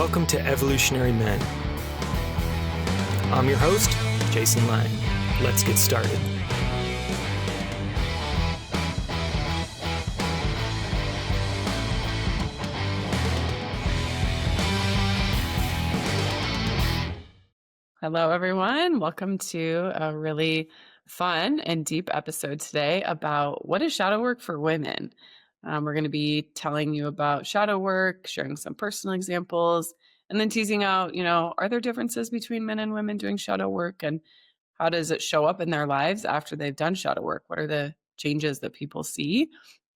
Welcome to Evolutionary Men. I'm your host, Jason Lang. Let's get started. Hello, everyone. Welcome to a really fun and deep episode today about what is shadow work for women. We're going to be telling you about shadow work, sharing some personal examples, and then teasing out, are there differences between men and women doing shadow work, and how does it show up in their lives after they've done shadow work? What are the changes that people see?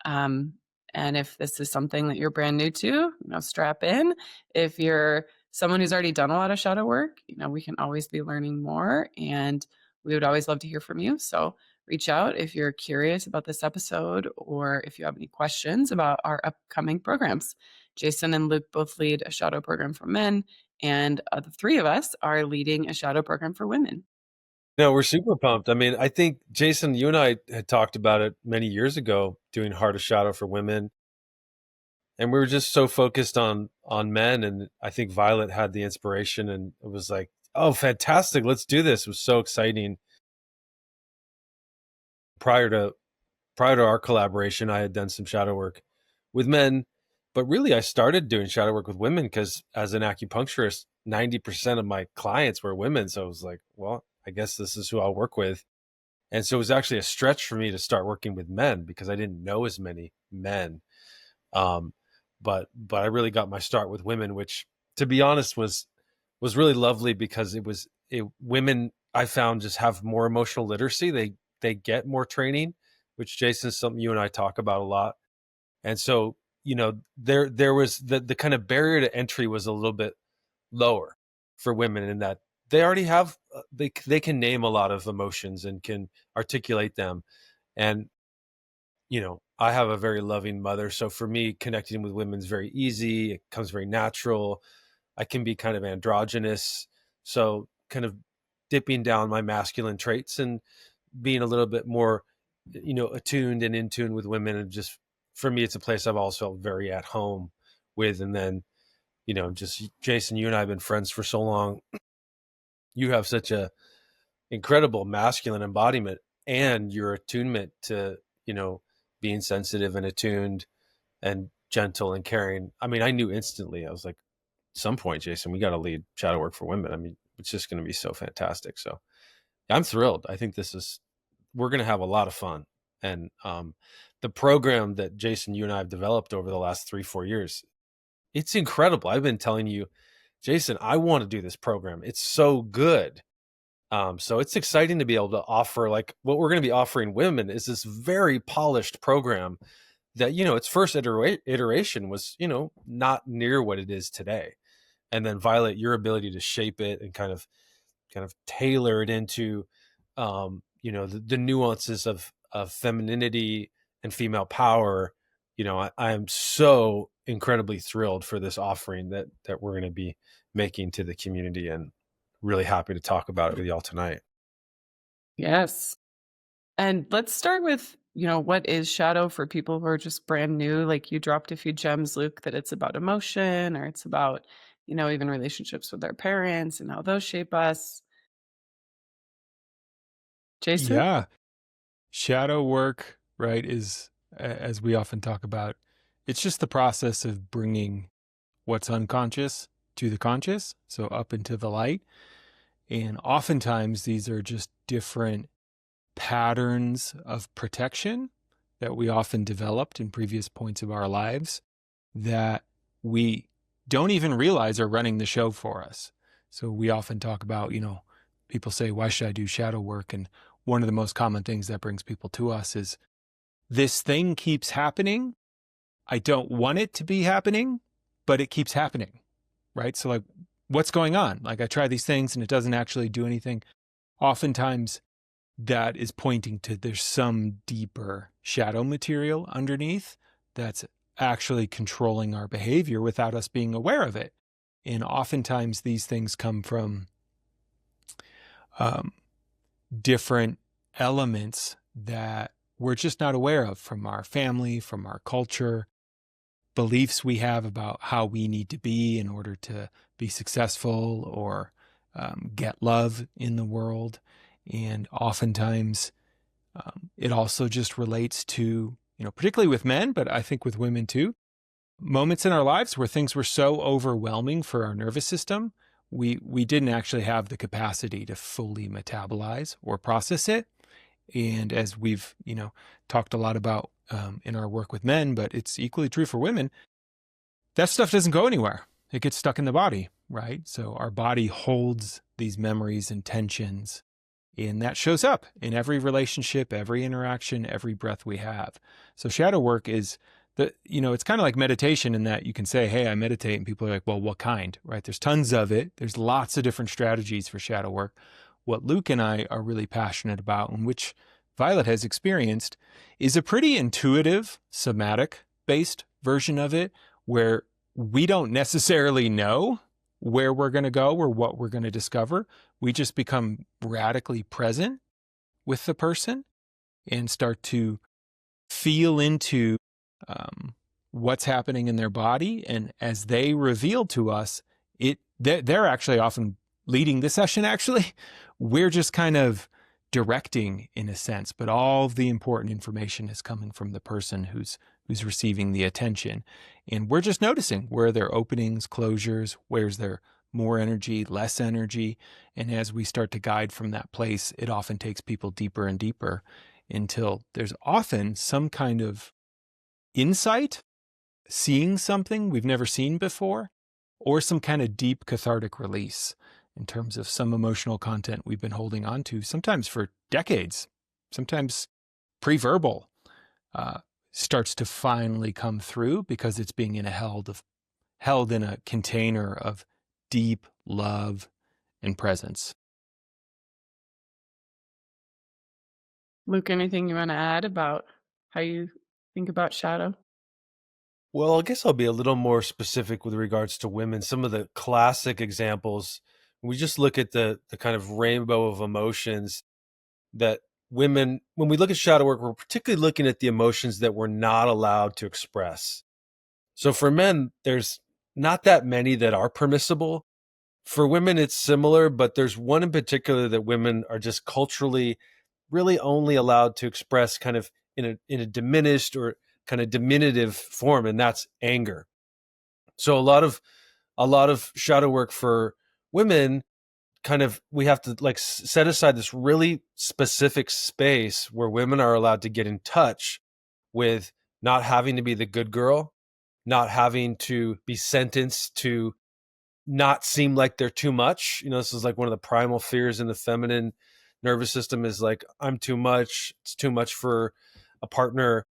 And if this is something that you're brand new to, strap in. If you're someone who's already done a lot of shadow work, we can always be learning more, and we would always love to hear from you. So reach out if you're curious about this episode or if you have any questions about our upcoming programs. Jason and Luke both lead a shadow program for men, and the three of us are leading a shadow program for women. No, we're super pumped. I mean, I think, Jason, you and I had talked about it many years ago, doing Heart of Shadow for women. And we were just so focused on men. And I think Violet had the inspiration and it was like, oh, fantastic. Let's do this. It was so exciting. Prior to our collaboration, I had done some shadow work with men, but really I started doing shadow work with women because as an acupuncturist, 90% of my clients were women. So I was like, well, I guess this is who I'll work with. And so it was actually a stretch for me to start working with men because I didn't know as many men. But I really got my start with women, which, to be honest, was really lovely because women I found just have more emotional literacy. They get more training, which, Jason, is something you and I talk about a lot. And so, there was the kind of barrier to entry was a little bit lower for women in that they already have they can name a lot of emotions and can articulate them. And I have a very loving mother, so for me connecting with women is very easy. It comes very natural. I can be kind of androgynous, so kind of dipping down my masculine traits and being a little bit more attuned and in tune with women. And just for me, it's a place I've always felt very at home with. And then just, Jason, you and I have been friends for so long. You have such a incredible masculine embodiment and your attunement to, being sensitive and attuned and gentle and caring. I mean, I knew instantly. I was like, at some point, Jason, we got to lead shadow work for women. I mean, it's just going to be so fantastic. So I'm thrilled. I think we're going to have a lot of fun. And the program that Jason, you and I have developed over the last 3-4 years, it's incredible. I've been telling you, Jason, I want to do this program. It's so good. So it's exciting to be able to offer, like, what we're going to be offering women is this very polished program that, its first iteration was, not near what it is today. And then, Violet, your ability to shape it and kind of tailor it into, the nuances of femininity and female power. I am so incredibly thrilled for this offering that we're going to be making to the community, and really happy to talk about it with y'all tonight. Yes. And let's start with, what is shadow for people who are just brand new? Like you dropped a few gems, Luke, that it's about emotion or it's about, even relationships with our parents and how those shape us. Jason? Yeah. Shadow work, right, is, as we often talk about, it's just the process of bringing what's unconscious to the conscious, so up into the light. And oftentimes these are just different patterns of protection that we often developed in previous points of our lives that we don't even realize are running the show for us. So we often talk about, people say, why should I do shadow work? And one of the most common things that brings people to us is, this thing keeps happening. I don't want it to be happening, but it keeps happening, right? So like, what's going on? Like, I try these things and it doesn't actually do anything. Oftentimes that is pointing to there's some deeper shadow material underneath that's actually controlling our behavior without us being aware of it. And oftentimes these things come from different elements that we're just not aware of from our family, from our culture. beliefs we have about how we need to be in order to be successful or get love in the world. And oftentimes it also just relates to, particularly with men, but I think with women too, moments in our lives where things were so overwhelming for our nervous system, we didn't actually have the capacity to fully metabolize or process it. And as we've, talked a lot about in our work with men, but it's equally true for women, that stuff doesn't go anywhere. It gets stuck in the body, right? So our body holds these memories and tensions, and that shows up in every relationship, every interaction, every breath we have. So shadow work is it's kind of like meditation in that you can say, hey, I meditate, and people are like, well, what kind, right? There's tons of it. There's lots of different strategies for shadow work. What Luke and I are really passionate about, and which Violet has experienced, is a pretty intuitive, somatic-based version of it, where we don't necessarily know where we're going to go or what we're going to discover. We just become radically present with the person and start to feel into what's happening in their body. And as they reveal to us, they're actually often leading the session, actually. We're just kind of directing in a sense, but all of the important information is coming from the person who's receiving the attention. And we're just noticing where there are openings, closures, where's there more energy, less energy. And as we start to guide from that place, it often takes people deeper and deeper until there's often some kind of insight, seeing something we've never seen before, or some kind of deep cathartic release in terms of some emotional content we've been holding on to, sometimes for decades, sometimes pre-verbal, starts to finally come through because it's being held in a container of deep love and presence. Luke, anything you want to add about how you think about shadow? Well, I guess I'll be a little more specific with regards to women. Some of the classic examples, we just look at the kind of rainbow of emotions that women, when we look at shadow work, we're particularly looking at the emotions that we're not allowed to express. So for men, there's not that many that are permissible. For women, it's similar, but there's one in particular that women are just culturally really only allowed to express kind of in a diminished or kind of diminutive form, and that's anger. So a lot of shadow work for women, kind of, we have to like set aside this really specific space where women are allowed to get in touch with not having to be the good girl, not having to be sentenced to not seem like they're too much. This is like one of the primal fears in the feminine nervous system, is like, I'm too much. It's too much for a partner.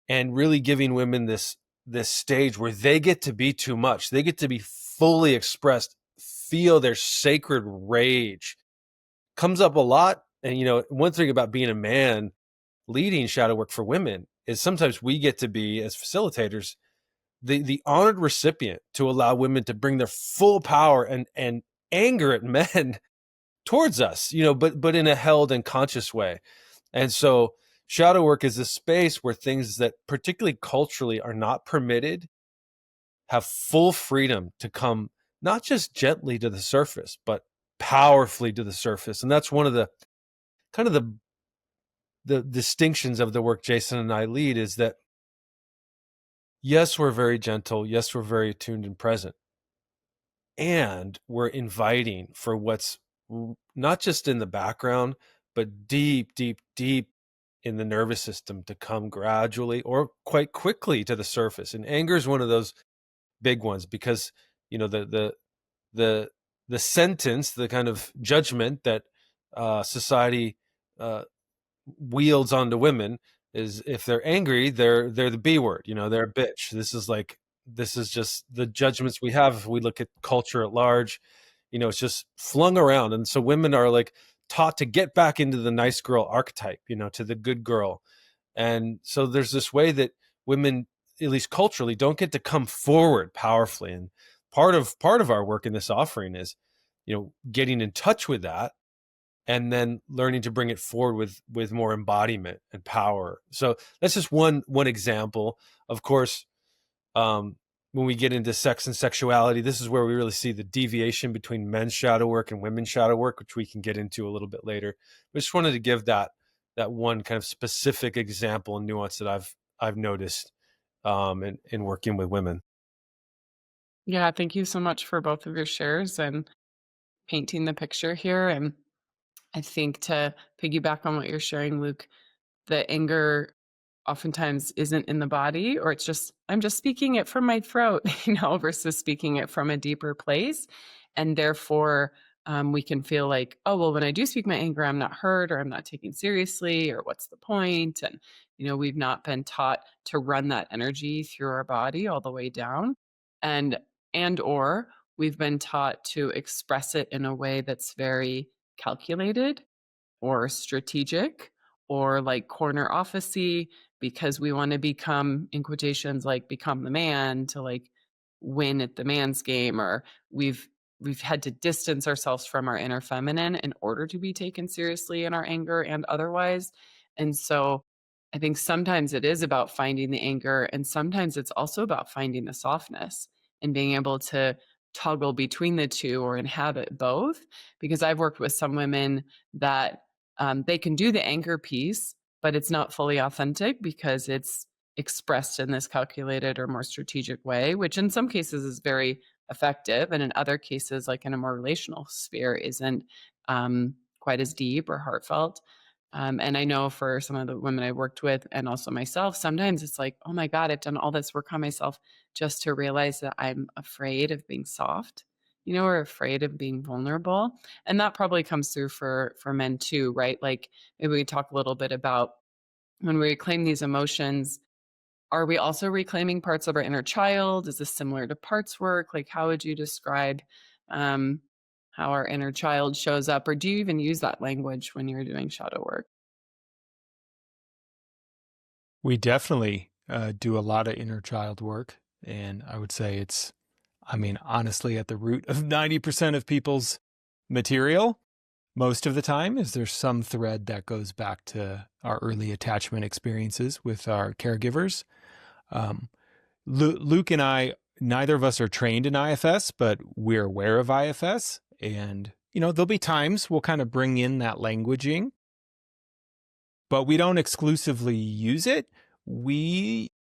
And really giving women this stage where they get to be too much. They get to be fully expressed, feel their sacred rage. Comes up a lot. And, one thing about being a man leading shadow work for women is sometimes we get to be, as facilitators, the honored recipient to allow women to bring their full power and anger at men towards us, but in a held and conscious way. And so shadow work is a space where things that particularly culturally are not permitted have full freedom to come, not just gently to the surface, but powerfully to the surface. And that's one of the kind of the distinctions of the work Jason and I lead, is that yes, we're very gentle. Yes, we're very attuned and present. And we're inviting for what's not just in the background, but deep, deep, deep in the nervous system to come gradually or quite quickly to the surface. And anger is one of those big ones, because, the sentence, the kind of judgment that society wields onto women is, if they're angry, they're the B word, they're a bitch. This is just the judgments we have. If we look at culture at large, it's just flung around. And so women are like taught to get back into the nice girl archetype, to the good girl. And so there's this way that women, at least culturally, don't get to come forward powerfully. And part of our work in this offering is, getting in touch with that, and then learning to bring it forward with more embodiment and power. So that's just one example. Of course, when we get into sex and sexuality, this is where we really see the deviation between men's shadow work and women's shadow work, which we can get into a little bit later. I just wanted to give that one kind of specific example and nuance that I've noticed in working with women. Yeah, thank you so much for both of your shares and painting the picture here. And I think to piggyback on what you're sharing, Luke, the anger oftentimes isn't in the body, or it's just, I'm just speaking it from my throat, versus speaking it from a deeper place. And therefore, we can feel like, oh, well, when I do speak my anger, I'm not heard, or I'm not taken seriously, or what's the point? And, we've not been taught to run that energy through our body all the way down. And or we've been taught to express it in a way that's very calculated or strategic or like corner officey, because we want to become, in quotations, like become the man to like win at the man's game, or we've had to distance ourselves from our inner feminine in order to be taken seriously in our anger and otherwise. And so I think sometimes it is about finding the anger, and sometimes it's also about finding the softness and being able to toggle between the two or inhabit both. Because I've worked with some women that they can do the anger piece, but it's not fully authentic because it's expressed in this calculated or more strategic way, which in some cases is very effective. And in other cases, like in a more relational sphere, isn't quite as deep or heartfelt. And I know for some of the women I worked with and also myself, sometimes it's like, oh my God, I've done all this work on myself just to realize that I'm afraid of being soft, or afraid of being vulnerable. And that probably comes through for men too, right? Like maybe we can talk a little bit about when we reclaim these emotions, are we also reclaiming parts of our inner child? Is this similar to parts work? Like how would you describe how our inner child shows up? Or do you even use that language when you're doing shadow work? We definitely do a lot of inner child work. And I would say it's, honestly, at the root of 90% of people's material. Most of the time is there's some thread that goes back to our early attachment experiences with our caregivers. Luke and I, neither of us are trained in IFS, but we're aware of IFS. And, there'll be times we'll kind of bring in that languaging, but we don't exclusively use it. We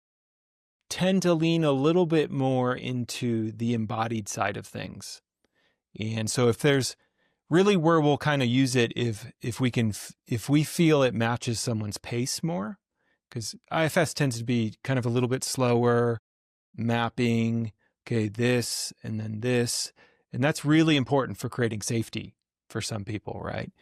tend to lean a little bit more into the embodied side of things. And so if there's really where we'll kind of use it if we feel it matches someone's pace more, because IFS tends to be kind of a little bit slower, mapping, okay, this and then this. And that's really important for creating safety for some people, right?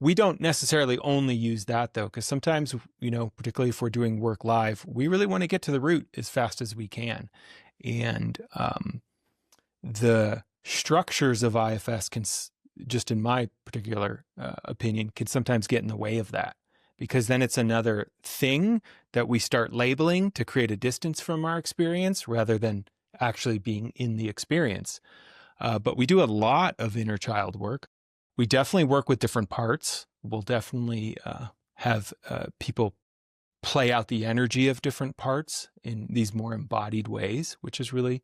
We don't necessarily only use that though, because sometimes, particularly if we're doing work live, we really want to get to the root as fast as we can. And the structures of IFS can, just in my particular opinion, can sometimes get in the way of that, because then it's another thing that we start labeling to create a distance from our experience rather than actually being in the experience. But we do a lot of inner child work. We definitely work with different parts. We'll definitely have people play out the energy of different parts in these more embodied ways, which is really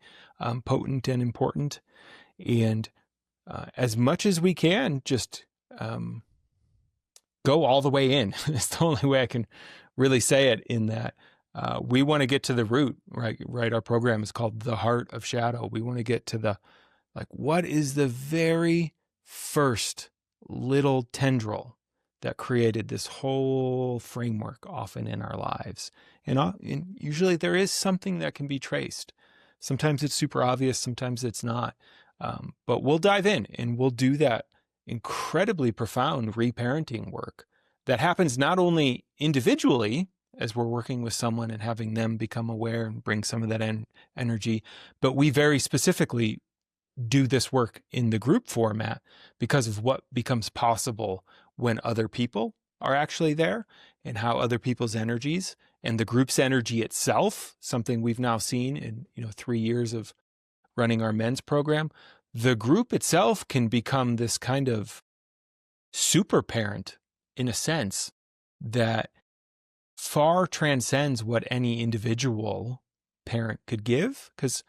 potent and important. And as much as we can, just go all the way in. It's the only way I can really say it, in that we want to get to the root, right? Our program is called The Heart of Shadow. We want to get to what is the very first little tendril that created this whole framework often in our lives. And usually there is something that can be traced. Sometimes it's super obvious, sometimes it's not. But we'll dive in and we'll do that incredibly profound reparenting work that happens not only individually as we're working with someone and having them become aware and bring some of that energy, but we very specifically do this work in the group format because of what becomes possible when other people are actually there, and how other people's energies and the group's energy itself, something we've now seen in 3 years of running our men's program, the group itself can become this kind of super parent in a sense that far transcends what any individual parent could give. Because,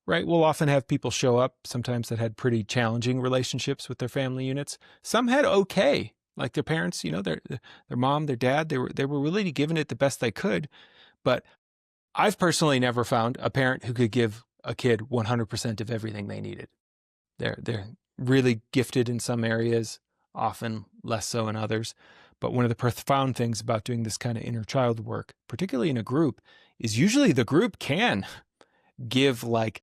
right, we'll often have people show up sometimes that had pretty challenging relationships with their family units. Some had okay, like their parents, their mom, their dad, they were really giving it the best they could. But I've personally never found a parent who could give a kid 100% of everything they needed. They're really gifted in some areas, often less so in others. But one of the profound things about doing this kind of inner child work, particularly in a group, is usually the group can give like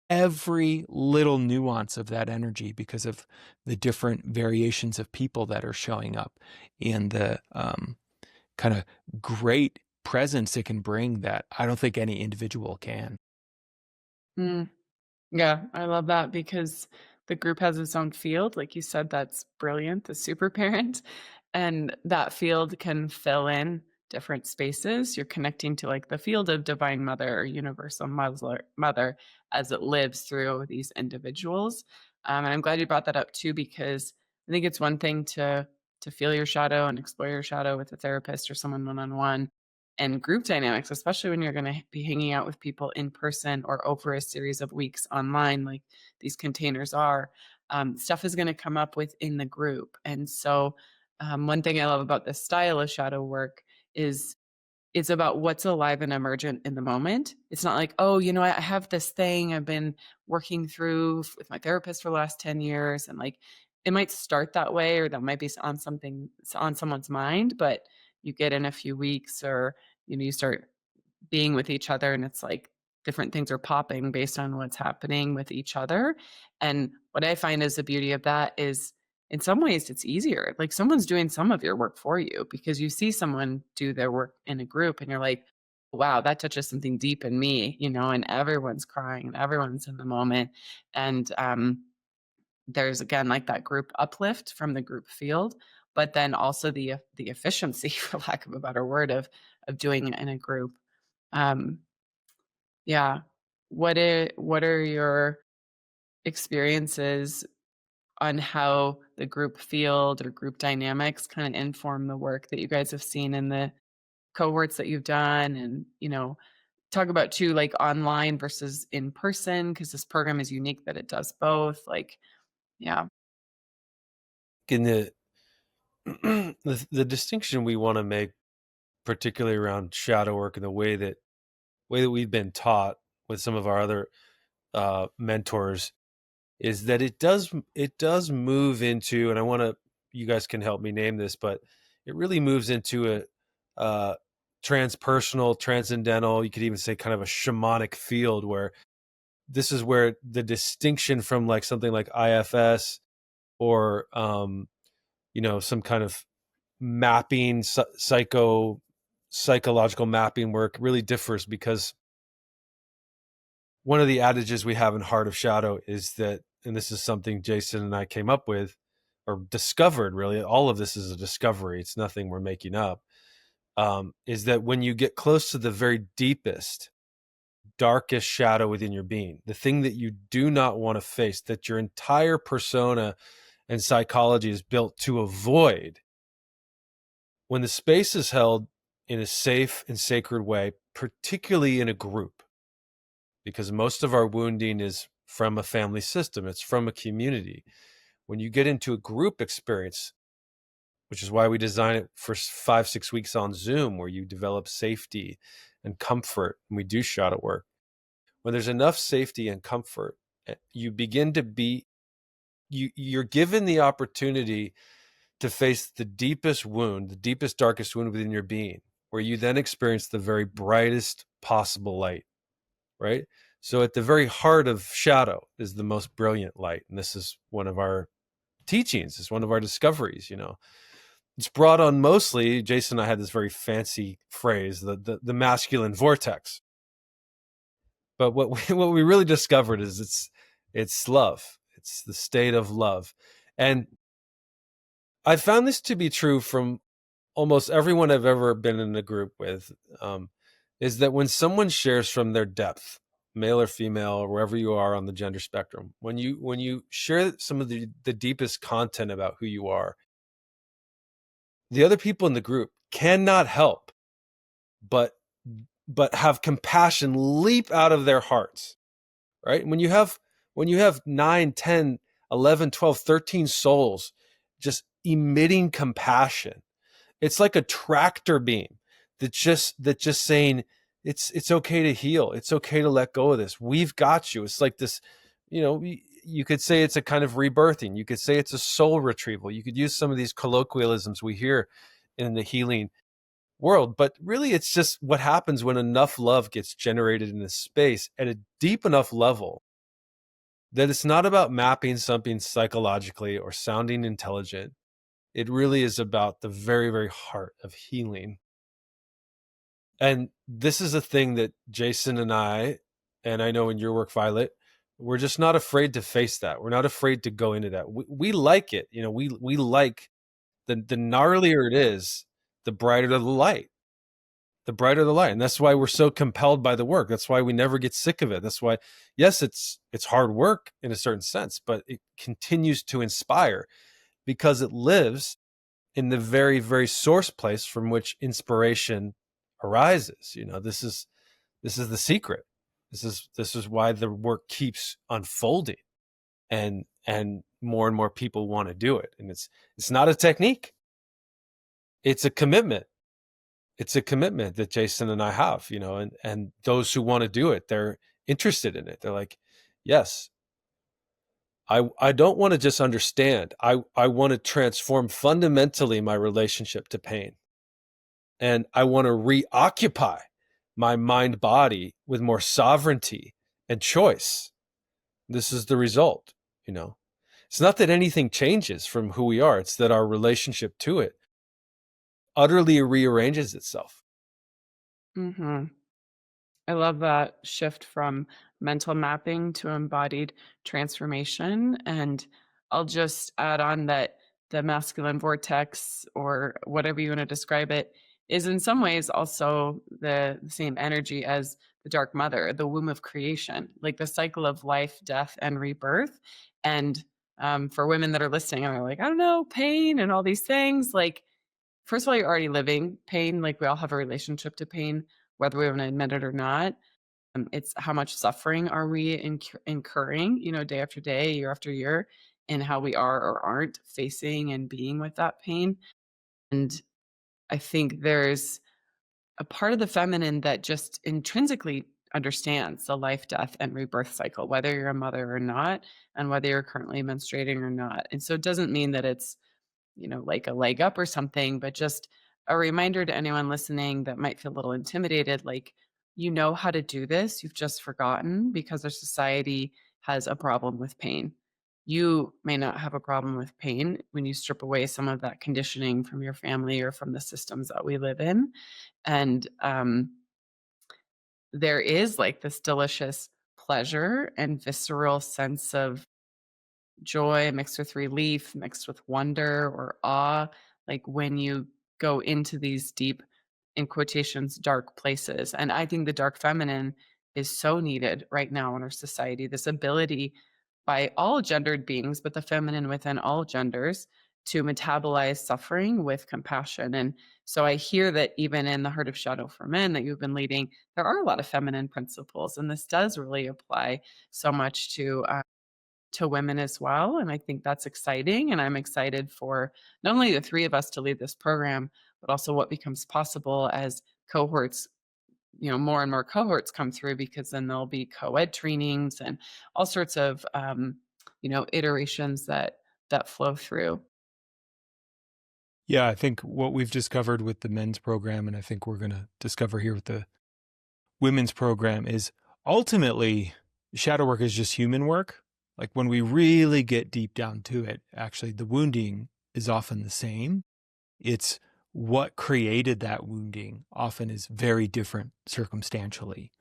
every little nuance of that energy because of the different variations of people that are showing up and the kind of great presence it can bring that I don't think any individual can. Mm. Yeah, I love that because the group has its own field. Like you said, that's brilliant, the super parent. And that field can fill in different spaces. You're connecting to like the field of divine mother or universal mother as it lives through these individuals. And I'm glad you brought that up too, because I think it's one thing to feel your shadow and explore your shadow with a therapist or someone one-on-one, and group dynamics, especially when you're going to be hanging out with people in person or over a series of weeks online, like these containers are, stuff is going to come up within the group. And so, one thing I love about this style of shadow work is it's about what's alive and emergent in the moment. It's not like, oh, I have this thing I've been working through with my therapist for the last 10 years. And like, it might start that way, or that might be on on someone's mind, but you get in a few weeks, or, you start being with each other, and it's like different things are popping based on what's happening with each other. And what I find is the beauty of that is, in some ways it's easier. Like someone's doing some of your work for you because you see someone do their work in a group and you're like, wow, that touches something deep in me, and everyone's crying and everyone's in the moment. And there's again like that group uplift from the group field, but then also the efficiency, for lack of a better word, of doing it in a group. um yeah. What are your experiences on how the group field or group dynamics kind of inform the work that you guys have seen in the cohorts that you've done? And, talk about too, like online versus in person, because this program is unique that it does both. Like, yeah. In the the distinction we want to make, particularly around shadow work and the way that we've been taught with some of our other mentors, is that it does move into, and I want to, you guys can help me name this, but it really moves into a transpersonal, transcendental, you could even say kind of a shamanic field, where this is where the distinction from like something like IFS or some kind of mapping, psychological mapping work really differs, because one of the adages we have in Heart of Shadow is that, and this is something Jason and I came up with or discovered, really, all of this is a discovery, it's nothing we're making up, is that when you get close to the very deepest, darkest shadow within your being, the thing that you do not want to face, that your entire persona and psychology is built to avoid, when the space is held in a safe and sacred way, particularly in a group, because most of our wounding is from a family system, it's from a community. When you get into a group experience, which is why we design it for 5-6 weeks on Zoom, where you develop safety and comfort, and we do shadow work. When there's enough safety and comfort, you begin to be, you're given the opportunity to face the deepest wound, the deepest, darkest wound within your being, where you then experience the very brightest possible light, right? So at the very heart of shadow is the most brilliant light. And this is one of our teachings, it's one of our discoveries, It's brought on mostly, Jason and I had this very fancy phrase, the masculine vortex. But what we really discovered is it's love. It's the state of love. And I found this to be true from almost everyone I've ever been in a group with, is that when someone shares from their depth, male or female, or wherever you are on the gender spectrum, when you share some of the deepest content about who you are, the other people in the group cannot help but but have compassion leap out of their hearts, right? When you have 9, 10, 11, 12, 13 souls just emitting compassion, it's like a tractor beam that just saying it's okay to heal. It's okay to let go of this. We've got you. It's like this, you could say it's a kind of rebirthing. You could say it's a soul retrieval. You could use some of these colloquialisms we hear in the healing world, but really it's just what happens when enough love gets generated in this space at a deep enough level that it's not about mapping something psychologically or sounding intelligent. It really is about the very, very heart of healing. And this is a thing that Jason and I know in your work, Violet, we're just not afraid to face that. We're not afraid to go into that. We like it. We like the gnarlier it is, the brighter the light. The brighter the light. And that's why we're so compelled by the work. That's why we never get sick of it. That's why, yes, it's hard work in a certain sense, but it continues to inspire because it lives in the very, very source place from which inspiration arises. This is the secret. This is why the work keeps unfolding, and more people want to do it. And it's not a technique. It's a commitment. It's a commitment that Jason and I have, and those who want to do it, they're interested in it. They're like, yes, I don't want to just understand. I want to transform fundamentally my relationship to pain. And I want to reoccupy my mind body with more sovereignty and choice. This is the result, It's not that anything changes from who we are. It's that our relationship to it utterly rearranges itself. Mm-hmm. I love that shift from mental mapping to embodied transformation. And I'll just add on that the masculine vortex, or whatever you want to describe it, is in some ways also the same energy as the dark mother, the womb of creation, like the cycle of life, death, and rebirth. And for women that are listening and are like, I don't know, pain and all these things, like, first of all, you're already living pain. Like, we all have a relationship to pain, whether we want to admit it or not. It's how much suffering are we incurring, day after day, year after year, and how we are or aren't facing and being with that pain. And I think there's a part of the feminine that just intrinsically understands the life, death, and rebirth cycle, whether you're a mother or not, and whether you're currently menstruating or not. And so it doesn't mean that it's like a leg up or something, but just a reminder to anyone listening that might feel a little intimidated, like, how to do this. You've just forgotten because our society has a problem with pain. You may not have a problem with pain when you strip away some of that conditioning from your family or from the systems that we live in. And there is like this delicious pleasure and visceral sense of joy mixed with relief, mixed with wonder or awe, like when you go into these deep, in quotations, dark places. And I think the dark feminine is so needed right now in our society. This ability by all gendered beings, but the feminine within all genders, to metabolize suffering with compassion. And so I hear that even in the Heart of Shadow for Men that you've been leading, there are a lot of feminine principles. And this does really apply so much to women as well. And I think that's exciting. And I'm excited for not only the three of us to lead this program, but also what becomes possible as cohorts, more and more cohorts come through, because then there'll be co-ed trainings and all sorts of, iterations that flow through. Yeah, I think what we've discovered with the men's program, and I think we're going to discover here with the women's program, is ultimately shadow work is just human work. Like, when we really get deep down to it, actually the wounding is often the same. It's what created that wounding often is very different circumstantially.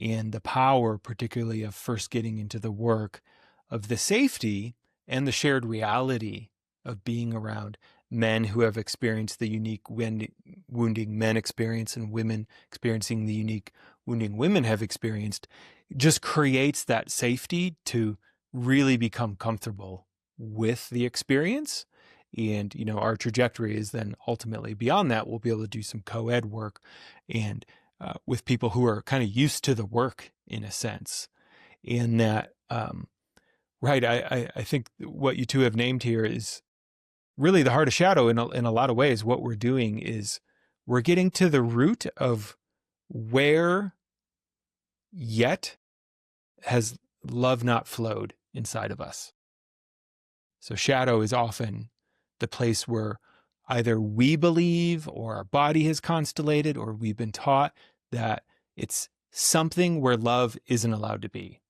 And the power, particularly of first getting into the work of the safety and the shared reality of being around men who have experienced the unique wounding men experience, and women experiencing the unique wounding women have experienced, just creates that safety to really become comfortable with the experience. And, our trajectory is then ultimately beyond that, we'll be able to do some co-ed work and with people who are kind of used to the work in a sense. And that, right, I think what you two have named here is really the heart of shadow. In a lot of ways, what we're doing is we're getting to the root of where yet has love not flowed inside of us. So shadow is often the place where either we believe or our body has constellated or we've been taught that it's something where love isn't allowed to be.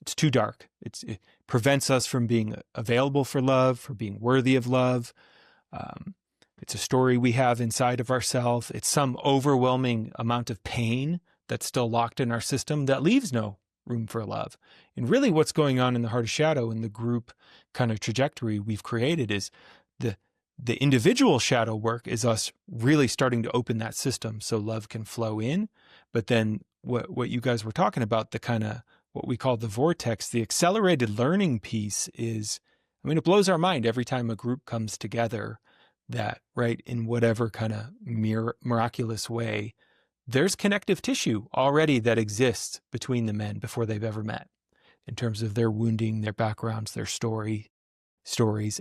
It's too dark. It prevents us from being available for love, for being worthy of love. It's a story we have inside of ourselves. It's some overwhelming amount of pain that's still locked in our system that leaves no room for love. And really what's going on in the heart of shadow in the group kind of trajectory we've created is the individual shadow work is us really starting to open that system so love can flow in. But then what you guys were talking about, the kind of what we call the vortex, the accelerated learning piece is, I mean, it blows our mind every time a group comes together that, right, in whatever kind of miraculous way, there's connective tissue already that exists between the men before they've ever met in terms of their wounding, their backgrounds, their stories.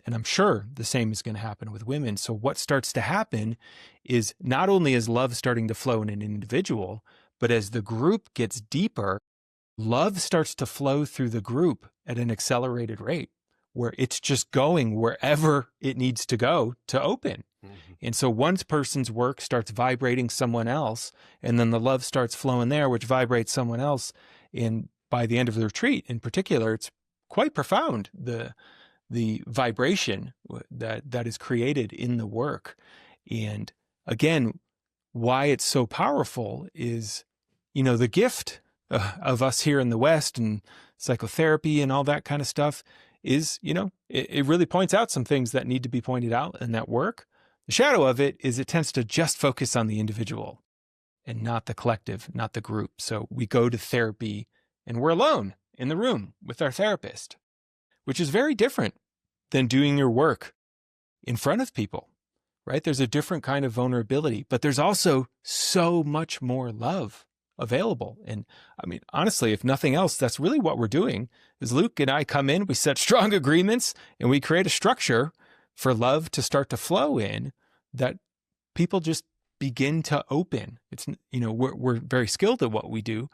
And I'm sure the same is going to happen with women. So what starts to happen is not only is love starting to flow in an individual, but as the group gets deeper, love starts to flow through the group at an accelerated rate where it's just going wherever it needs to go to open. Mm-hmm. And so one person's work starts vibrating someone else, and then the love starts flowing there, which vibrates someone else. And by the end of the retreat in particular, it's quite profound, the vibration that is created in the work. And again, why it's so powerful is, the gift of us here in the West and psychotherapy and all that kind of stuff is, it really points out some things that need to be pointed out in that work. The shadow of it is it tends to just focus on the individual and not the collective, not the group. So we go to therapy and we're alone in the room with our therapist, which is very different than doing your work in front of people, right? There's a different kind of vulnerability, but there's also so much more love available. And I mean, honestly, if nothing else, that's really what we're doing is Luke and I come in, we set strong agreements, and we create a structure for love to start to flow in that people just begin to open. It's, we're very skilled at what we do,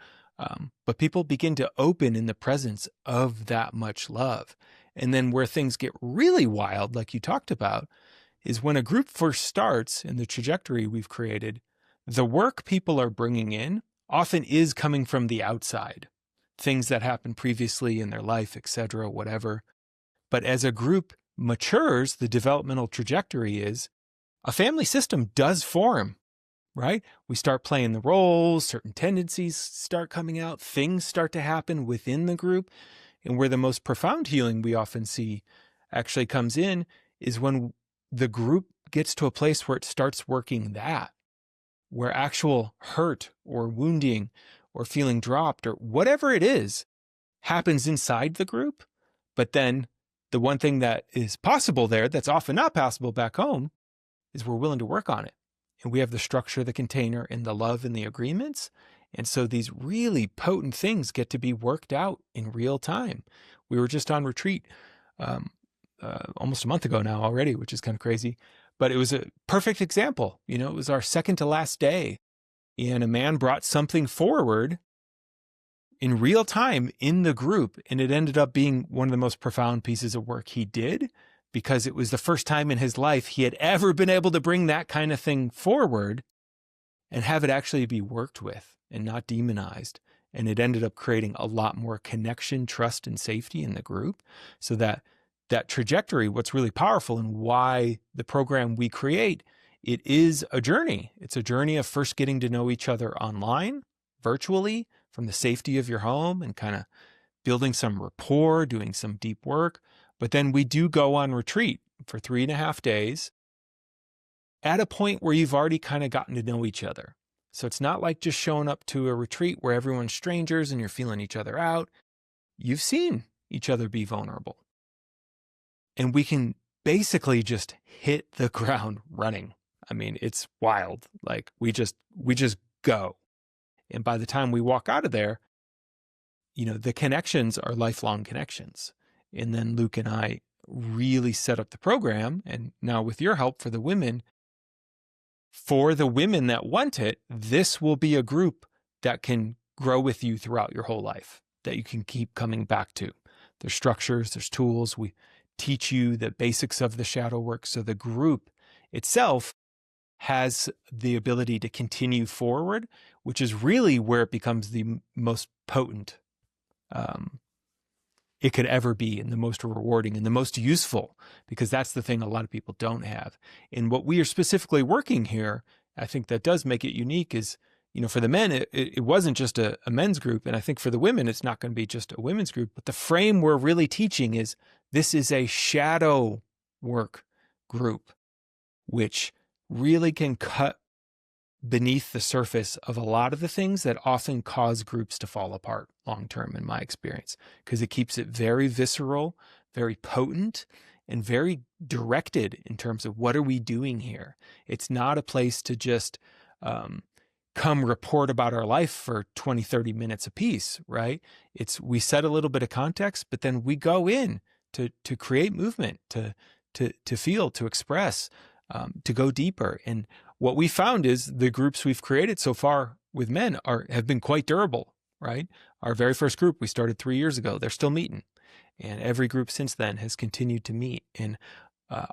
but people begin to open in the presence of that much love. And then where things get really wild, like you talked about, is when a group first starts in the trajectory we've created, the work people are bringing in often is coming from the outside, things that happened previously in their life, etc., whatever. But as a group matures, the developmental trajectory is a family system does form, right? We start playing the roles, certain tendencies start coming out, things start to happen within the group. And where the most profound healing we often see actually comes in is when the group gets to a place where it starts working that, where actual hurt or wounding or feeling dropped or whatever it is happens inside the group. But then the one thing that is possible there that's often not possible back home is we're willing to work on it. And we have the structure, the container, and the love and the agreements. And so these really potent things get to be worked out in real time. We were just on retreat almost a month ago now already, which is kind of crazy. But it was a perfect example. It was our second to last day. And a man brought something forward in real time in the group. And it ended up being one of the most profound pieces of work he did, because it was the first time in his life he had ever been able to bring that kind of thing forward and have it actually be worked with and not demonized. And it ended up creating a lot more connection, trust, and safety in the group. So that trajectory, what's really powerful and why the program we create, it is a journey. It's a journey of first getting to know each other online, virtually, from the safety of your home and kind of building some rapport, doing some deep work. But then we do go on retreat for 3.5 days at a point where you've already kind of gotten to know each other. So it's not like just showing up to a retreat where everyone's strangers and you're feeling each other out. You've seen each other be vulnerable. And we can basically just hit the ground running. I mean, it's wild. Like we just go. And by the time we walk out of there, the connections are lifelong connections. And then Luke and I really set up the program. And now with your help for the women that want it, this will be a group that can grow with you throughout your whole life, that you can keep coming back to. There's structures, there's tools. We teach you the basics of the shadow work. So the group itself has the ability to continue forward, which is really where it becomes the most potent it could ever be, and the most rewarding and the most useful, because that's the thing a lot of people don't have. And what we are specifically working here, I think that does make it unique is, for the men, it wasn't just a men's group. And I think for the women, it's not going to be just a women's group. But the frame we're really teaching is this is a shadow work group, which really can cut beneath the surface of a lot of the things that often cause groups to fall apart long term, in my experience, because it keeps it very visceral, very potent, and very directed in terms of what are we doing here. It's not a place to just come report about our life for 20, 30 minutes a piece, right? We set a little bit of context, but then we go in to create movement, to feel, to express, to go deeper. And what we found is the groups we've created so far with men have been quite durable, right? Our very first group we started 3 years ago, they're still meeting. And every group since then has continued to meet. And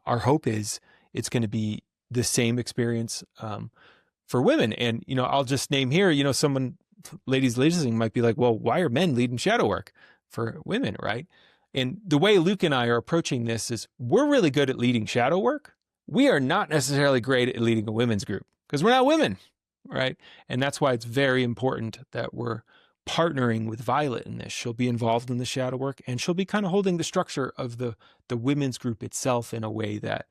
our hope is it's going to be the same experience for women. And, I'll just name here, someone, ladies listening might be like, well, why are men leading shadow work for women, right? And the way Luke and I are approaching this is we're really good at leading shadow work. We are not necessarily great at leading a women's group because we're not women, right? And that's why it's very important that we're partnering with Violet in this. She'll be involved in the shadow work, and she'll be kind of holding the structure of the women's group itself in a way that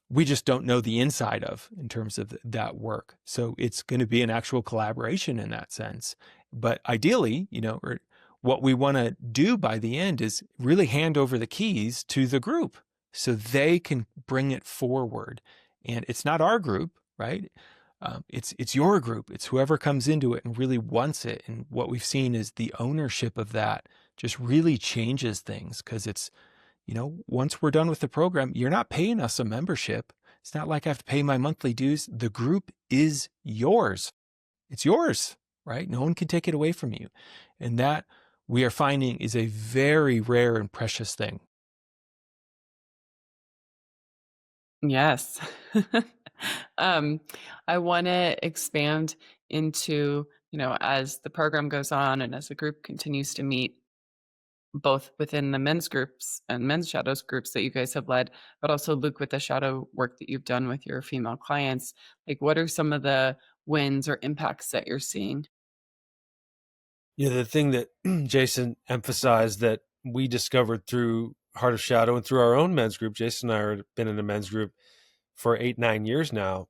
we just don't know the inside of in terms of that work. So it's going to be an actual collaboration in that sense. But ideally, what we want to do by the end is really hand over the keys to the group so they can bring it forward. And it's not our group, right? It's your group. It's whoever comes into it and really wants it. And what we've seen is the ownership of that just really changes things, because it's, once we're done with the program, you're not paying us a membership. It's not like I have to pay my monthly dues. The group is yours. It's yours, right? No one can take it away from you. And that we are finding is a very rare and precious thing. Yes. I want to expand into, as the program goes on and as the group continues to meet, both within the men's groups and men's shadows groups that you guys have led, but also Luke, with the shadow work that you've done with your female clients, like what are some of the wins or impacts that you're seeing? Yeah, the thing that Jason emphasized that we discovered through Heart of Shadow and through our own men's group, Jason and I have been in a men's group for 8-9 years now.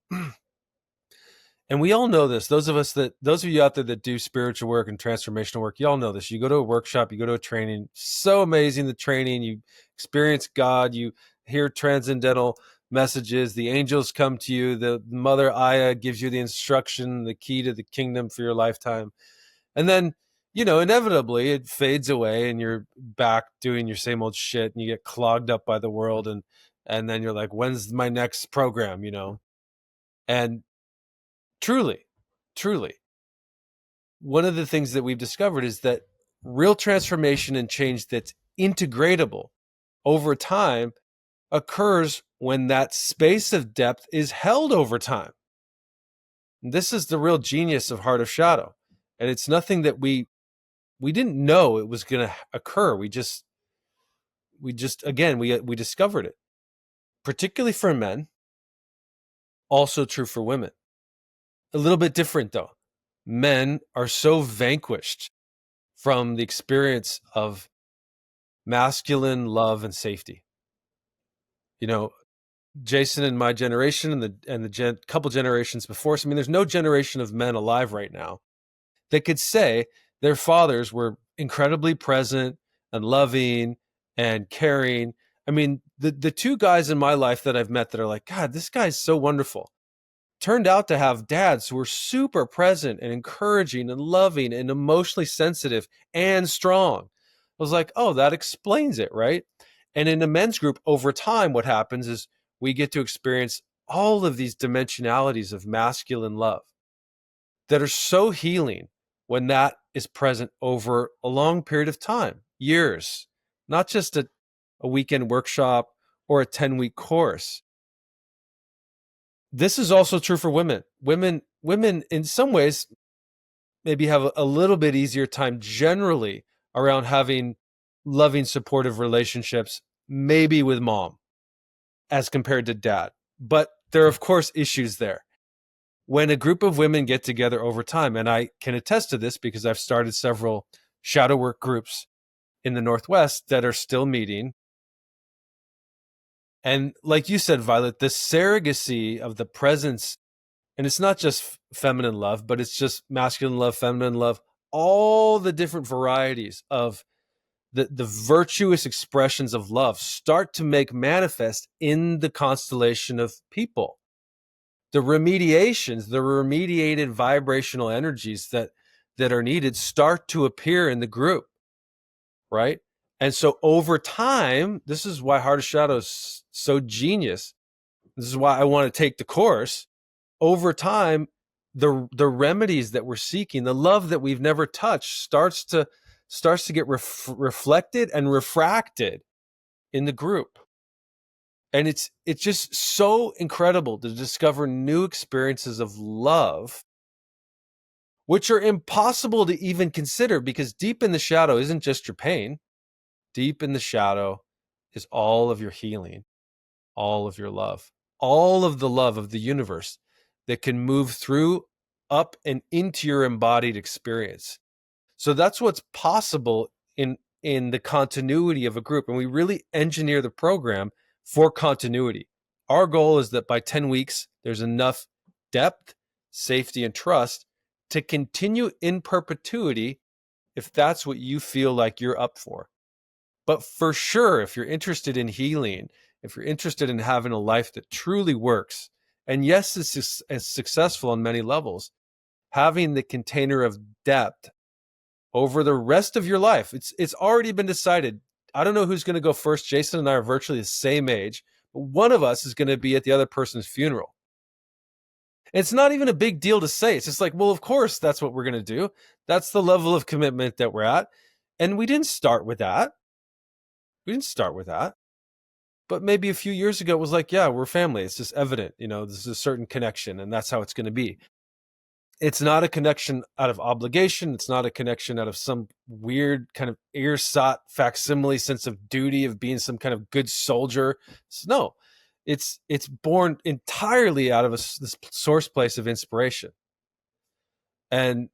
And we all know this. Those of you out there that do spiritual work and transformational work, you all know this. You go to a workshop, you go to a training, so amazing, the training, you experience God, you hear transcendental messages, the angels come to you, the Mother Aya gives you the instruction, the key to the kingdom for your lifetime. And then, inevitably it fades away and you're back doing your same old shit and you get clogged up by the world. And then you're like, when's my next program, And truly, one of the things that we've discovered is that real transformation and change that's integratable over time occurs when that space of depth is held over time. And this is the real genius of Heart of Shadow. And it's nothing that we didn't know it was going to occur. We discovered it, particularly for men, also true for women. A little bit different though. Men are so vanquished from the experience of masculine love and safety. Jason and my generation and the couple generations before us, there's no generation of men alive right now that could say their fathers were incredibly present and loving and caring. The two guys in my life that I've met that are like, God, this guy's so wonderful. turned out to have dads who were super present and encouraging and loving and emotionally sensitive and strong. I was like, oh, that explains it, right? And in a men's group, over time, what happens is we get to experience all of these dimensionalities of masculine love that are so healing when that is present over a long period of time, years, not just a weekend workshop or a 10-week course. This is also true for women. Women in some ways maybe have a little bit easier time generally around having loving, supportive relationships, maybe with mom as compared to dad. But there are, of course, issues there. When a group of women get together over time, and I can attest to this because I've started several shadow work groups in the Northwest that are still meeting. And like you said, Violet, the surrogacy of the presence, and it's not just feminine love, but it's just masculine love, feminine love, all the different varieties of the virtuous expressions of love start to make manifest in the constellation of people. The remediations, the remediated vibrational energies that are needed start to appear in the group, right? And so over time, this is why Heart of Shadow is so genius. This is why I want to take the course. Over time, the remedies that we're seeking, the love that we've never touched, starts to get reflected and refracted in the group. And it's just so incredible to discover new experiences of love, which are impossible to even consider, because deep in the shadow isn't just your pain. Deep in the shadow is all of your healing, all of your love, all of the love of the universe that can move through, up, and into your embodied experience. So that's what's possible in the continuity of a group. And we really engineer the program for continuity. Our goal is that by 10 weeks, there's enough depth, safety, and trust to continue in perpetuity if that's what you feel like you're up for. But for sure, if you're interested in healing, if you're interested in having a life that truly works, and yes, it's successful on many levels, having the container of depth over the rest of your life, it's already been decided. I don't know who's going to go first. Jason and I are virtually the same age, but one of us is going to be at the other person's funeral. It's not even a big deal to say. It's just like, well, of course, that's what we're going to do. That's the level of commitment that we're at. And we didn't start with that. But maybe a few years ago, it was like, yeah, we're family. It's just evident, there's a certain connection, and that's how it's going to be. It's not a connection out of obligation. It's not a connection out of some weird kind of earsought facsimile sense of duty of being some kind of good soldier. No, it's born entirely out of this source place of inspiration. And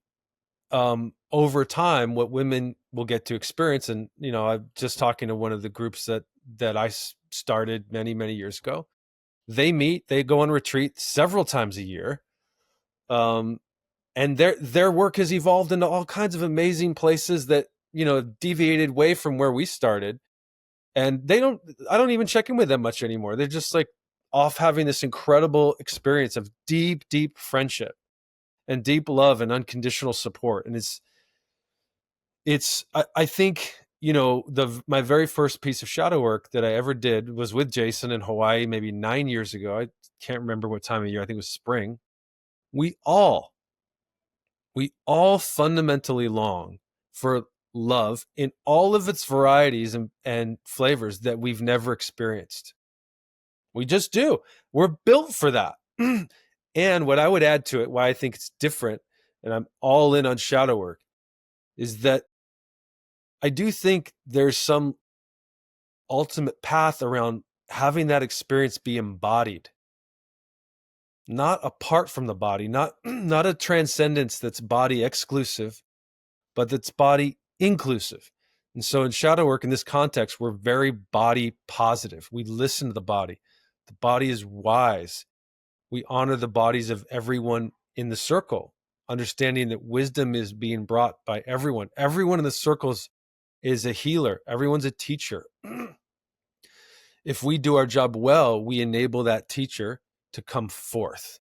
over time, what women will get to experience, and I'm just talking to one of the groups that I started many, many years ago. They meet, they go on retreat several times a year. And their work has evolved into all kinds of amazing places that, deviated way from where we started. And I don't even check in with them much anymore. They're just like off having this incredible experience of deep, deep friendship and deep love and unconditional support. And I think, my very first piece of shadow work that I ever did was with Jason in Hawaii, maybe 9 years ago. I can't remember what time of year. I think it was spring. We all fundamentally long for love in all of its varieties and flavors that we've never experienced. We just do. We're built for that. And what I would add to it, why I think it's different, and I'm all in on shadow work, is that I do think there's some ultimate path around having that experience be embodied, not apart from the body, not a transcendence that's body exclusive, but that's body inclusive. And so in shadow work, in this context, we're very body positive. We listen to the body. The body is wise. We honor the bodies of everyone in the circle, understanding that wisdom is being brought by everyone. Everyone in the circles is a healer. Everyone's a teacher. If we do our job well, we enable that teacher to come forth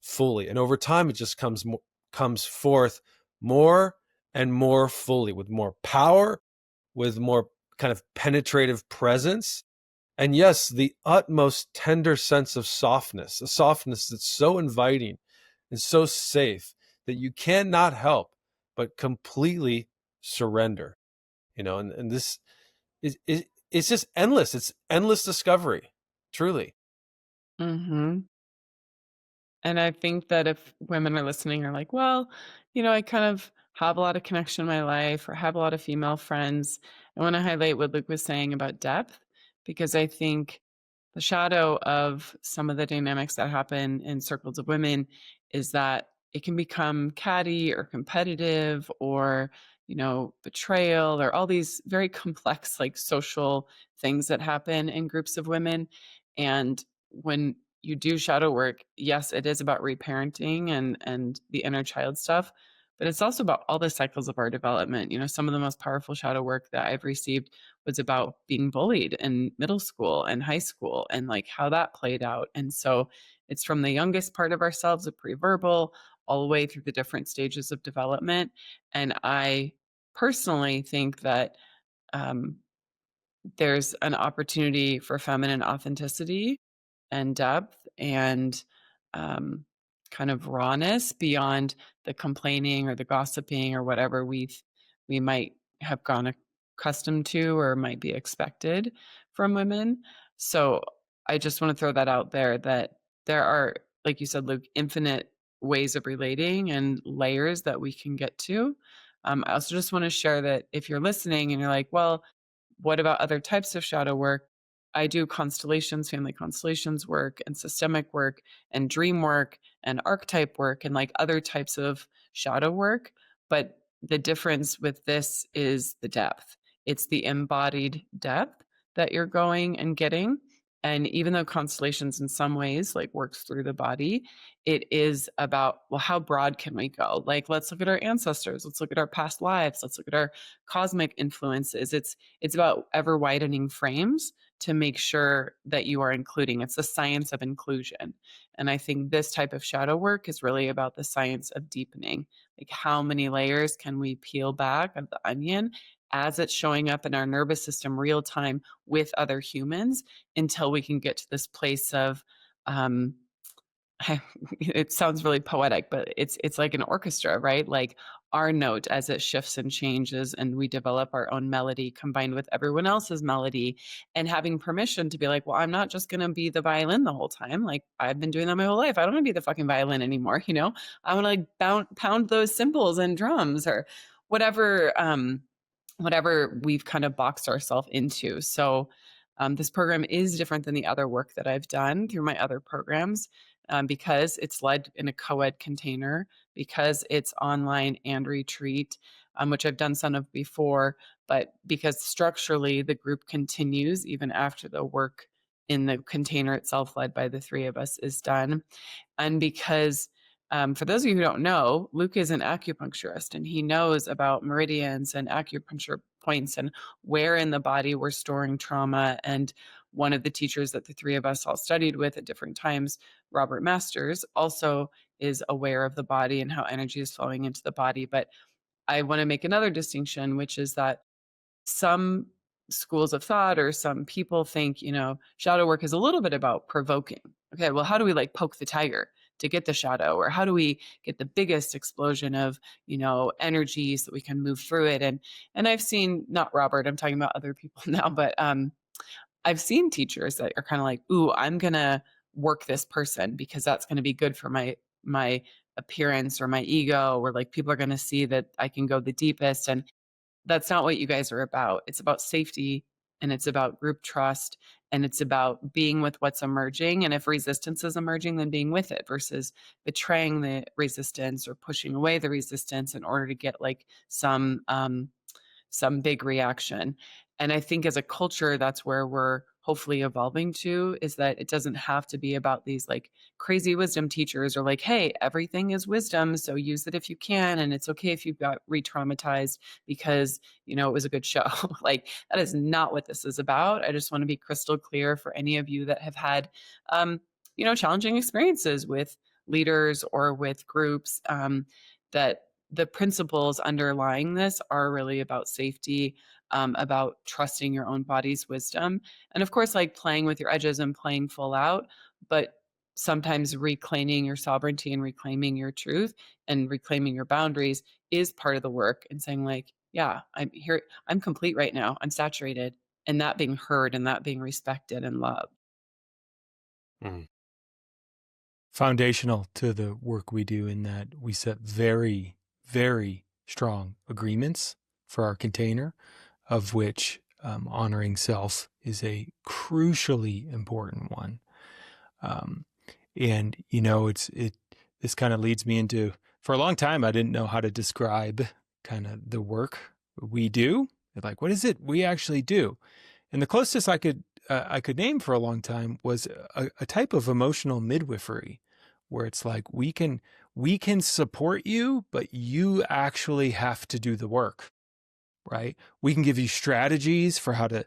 fully. And over time, it just comes forth more and more fully, with more power, with more kind of penetrative presence. And yes, the utmost tender sense of softness, a softness that's so inviting and so safe that you cannot help but completely surrender. And this it's just endless. It's endless discovery, truly. Mm-hmm. And I think that if women are listening are like, well, I kind of have a lot of connection in my life or have a lot of female friends. I want to highlight what Luke was saying about depth, because I think the shadow of some of the dynamics that happen in circles of women is that it can become catty or competitive or, betrayal or all these very complex, like social things that happen in groups of women. And when you do shadow work, yes, it is about reparenting and the inner child stuff, but it's also about all the cycles of our development. Some of the most powerful shadow work that I've received was about being bullied in middle school and high school and like how that played out. And so it's from the youngest part of ourselves, the pre-verbal, all the way through the different stages of development. And I personally think that um, there's an opportunity for feminine authenticity and depth and um, kind of rawness beyond the complaining or the gossiping or whatever we might have gone accustomed to or might be expected from women. So I just want to throw that out there, that there are, like you said, Luke, infinite ways of relating and layers that we can get to. I also just want to share that if you're listening and you're like, well, what about other types of shadow work? I do constellations, family constellations work, and systemic work, and dream work, and archetype work, and like other types of shadow work. But the difference with this is the depth. It's the embodied depth that you're going and getting. And even though constellations in some ways like works through the body, it is about, well, how broad can we go? Like, let's look at our ancestors. Let's look at our past lives. Let's look at our cosmic influences. It's about ever widening frames to make sure that you are including. It's the science of inclusion. And I think this type of shadow work is really about the science of deepening. Like, how many layers can we peel back of the onion as it's showing up in our nervous system real time with other humans until we can get to this place of um, it sounds really poetic, but it's like an orchestra, right? Like our note as it shifts and changes and we develop our own melody combined with everyone else's melody, and having permission to be like, well, I'm not just going to be the violin the whole time. Like I've been doing that my whole life. I don't want to be the fucking violin anymore. I want to like pound those cymbals and drums or whatever we've kind of boxed ourselves into. So this program is different than the other work that I've done through my other programs, because it's led in a co-ed container, because it's online and retreat, which I've done some of before, but because structurally the group continues even after the work in the container itself, led by the three of us, is done. And because for those of you who don't know, Luke is an acupuncturist and he knows about meridians and acupuncture points and where in the body we're storing trauma. And one of the teachers that the three of us all studied with at different times, Robert Masters, also is aware of the body and how energy is flowing into the body. But I want to make another distinction, which is that some schools of thought or some people think, shadow work is a little bit about provoking. Okay, well, how do we like poke the tiger to get the shadow? Or how do we get the biggest explosion of, energy so we can move through it? And I've seen, not Robert, I'm talking about other people now, but I've seen teachers that are kind of like, ooh, I'm gonna work this person because that's gonna be good for my appearance or my ego, or like people are gonna see that I can go the deepest. And that's not what you guys are about. It's about safety and it's about group trust and it's about being with what's emerging. And if resistance is emerging, then being with it versus betraying the resistance or pushing away the resistance in order to get like some big reaction. And I think as a culture, that's where we're hopefully evolving to, is that it doesn't have to be about these like crazy wisdom teachers or like, hey, everything is wisdom, so use it if you can. And it's okay if you got re-traumatized because, it was a good show. Like that is not what this is about. I just want to be crystal clear for any of you that have had, challenging experiences with leaders or with groups, that the principles underlying this are really about safety, about trusting your own body's wisdom. And of course, like playing with your edges and playing full out, but sometimes reclaiming your sovereignty and reclaiming your truth and reclaiming your boundaries is part of the work, and saying like, yeah, I'm here, I'm complete right now, I'm saturated, and that being heard and that being respected and loved. Mm. Foundational to the work we do in that we set very, very strong agreements for our container, of which honoring self is a crucially important one. And this kind of leads me into, for a long time I didn't know how to describe kind of the work we do. Like, what is it we actually do? And the closest I could name for a long time was a type of emotional midwifery, where it's like we can support you, but you actually have to do the work, right? We can give you strategies for how to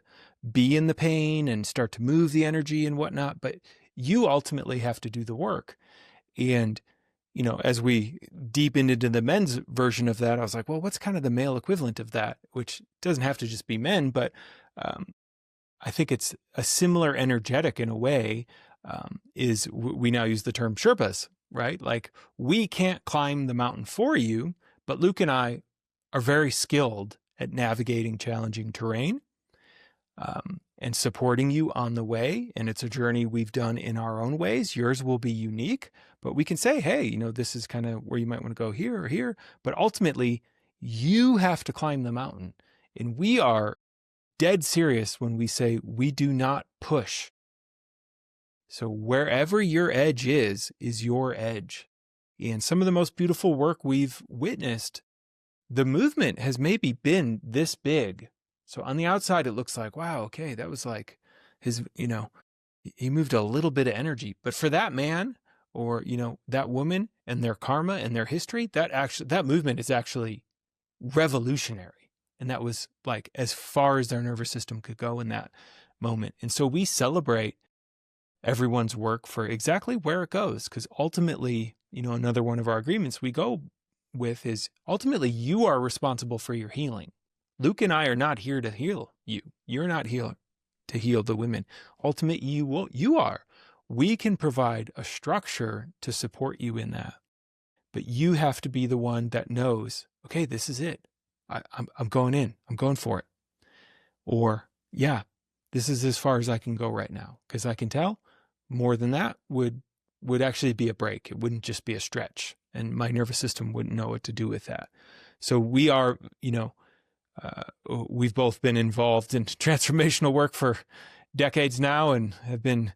be in the pain and start to move the energy and whatnot, but you ultimately have to do the work. And as we deepened into the men's version of that, I was like, well, what's kind of the male equivalent of that? Which doesn't have to just be men, but I think it's a similar energetic in a way. We now use the term Sherpas, right? Like, we can't climb the mountain for you, but Luke and I are very skilled at navigating challenging terrain and supporting you on the way. And it's a journey we've done in our own ways. Yours will be unique, but we can say, hey, this is kind of where you might want to go here or here. But ultimately, you have to climb the mountain. And we are dead serious when we say we do not push. So wherever your edge is your edge. And some of the most beautiful work we've witnessed, the movement has maybe been this big. So on the outside, it looks like, wow, okay, that was like his, he moved a little bit of energy. But for that man or, that woman and their karma and their history, that movement is actually revolutionary. And that was like as far as their nervous system could go in that moment. And so we celebrate everyone's work for exactly where it goes. Because ultimately, another one of our agreements we go with is ultimately you are responsible for your healing. Luke and I are not here to heal you. You're not here to heal the women. Ultimately, you are. We can provide a structure to support you in that. But you have to be the one that knows, okay, this is it. I'm going in. I'm going for it. Or, yeah, this is as far as I can go right now. Because I can tell more than that would actually be a break. It wouldn't just be a stretch. And my nervous system wouldn't know what to do with that. So we are, we've both been involved in transformational work for decades now and have been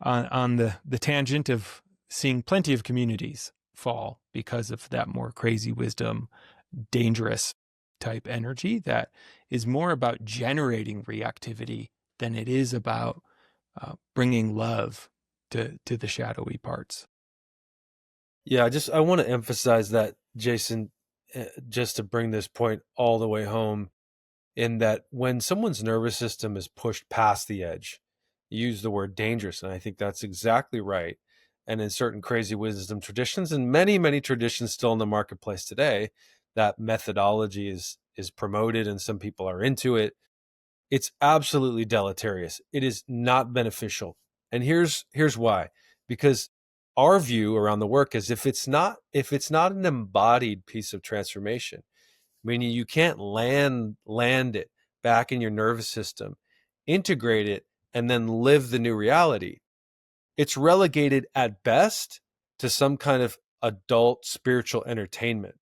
on the tangent of seeing plenty of communities fall because of that more crazy wisdom, dangerous type energy that is more about generating reactivity than it is about bringing love to the shadowy parts. Yeah, I want to emphasize that, Jason, just to bring this point all the way home, in that when someone's nervous system is pushed past the edge, you use the word dangerous, and I think that's exactly right. And in certain crazy wisdom traditions, and many, many traditions still in the marketplace today, that methodology is promoted and some people are into it. It's absolutely deleterious. It is not beneficial. And here's why. Because our view around the work is if it's not an embodied piece of transformation, meaning you can't land it back in your nervous system, integrate it, and then live the new reality, it's relegated at best to some kind of adult spiritual entertainment.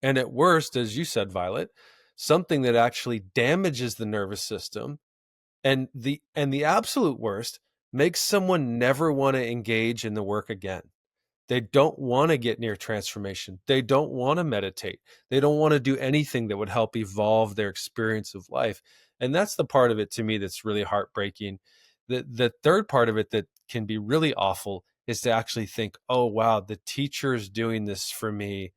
And at worst, as you said, Violet, something that actually damages the nervous system, and the absolute worst, makes someone never want to engage in the work again. They don't want to get near transformation. They don't want to meditate. They don't want to do anything that would help evolve their experience of life. And that's the part of it to me that's really heartbreaking. The third part of it that can be really awful is to actually think, oh, wow, the teacher is doing this for me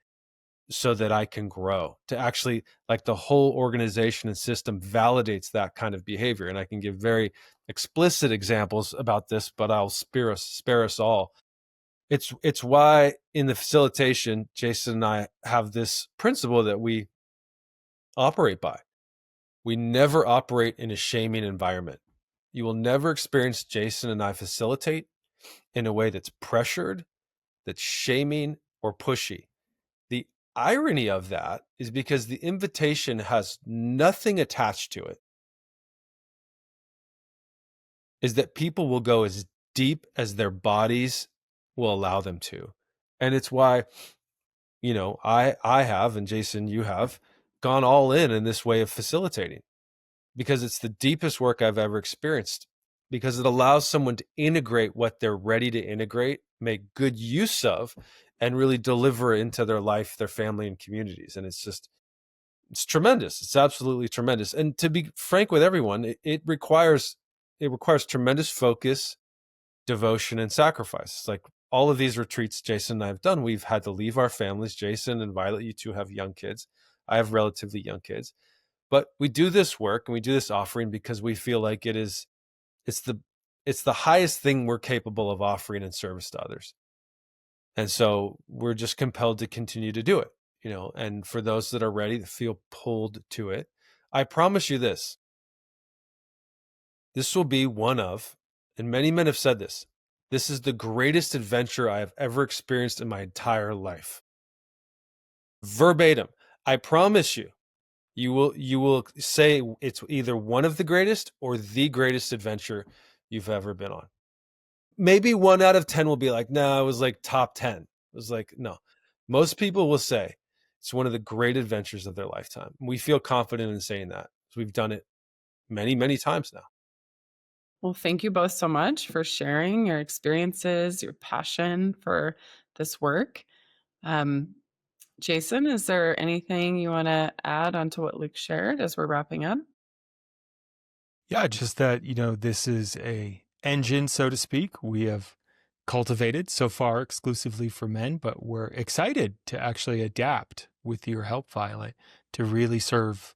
so that I can grow. To actually, like, the whole organization and system validates that kind of behavior. And I can give very explicit examples about this, but I'll spare us all. It's why in the facilitation, Jason and I have this principle that we operate by. We never operate in a shaming environment. You will never experience Jason and I facilitate in a way that's pressured, that's shaming, or pushy. The irony of that is because the invitation has nothing attached to it, is that people will go as deep as their bodies will allow them to. And it's why, I have, and Jason, you have gone all in this way of facilitating, because it's the deepest work I've ever experienced, because it allows someone to integrate what they're ready to integrate, make good use of, and really deliver into their life, their family, and communities. And it's tremendous. It's absolutely tremendous. And to be frank with everyone, it requires tremendous focus, devotion, and sacrifice. It's like all of these retreats Jason and I have done, we've had to leave our families. Jason and Violet, you two have young kids. I have relatively young kids. But we do this work and we do this offering because we feel like it's the highest thing we're capable of offering in service to others. And so we're just compelled to continue to do it, and for those that are ready, to feel pulled to it, I promise you this will be one of, and many men have said this is the greatest adventure I have ever experienced in my entire life. Verbatim. I promise you. You will say it's either one of the greatest or the greatest adventure you've ever been on. Maybe 1 out of 10 will be like, no, it was like top 10. It was like, no. Most people will say it's one of the great adventures of their lifetime. We feel confident in saying that. So we've done it many, many times now. Well, thank you both so much for sharing your experiences, your passion for this work. Jason, is there anything you want to add onto what Luke shared as we're wrapping up? Yeah, just that, this is a engine, so to speak, we have cultivated so far exclusively for men, but we're excited to actually adapt with your help, Violet, to really serve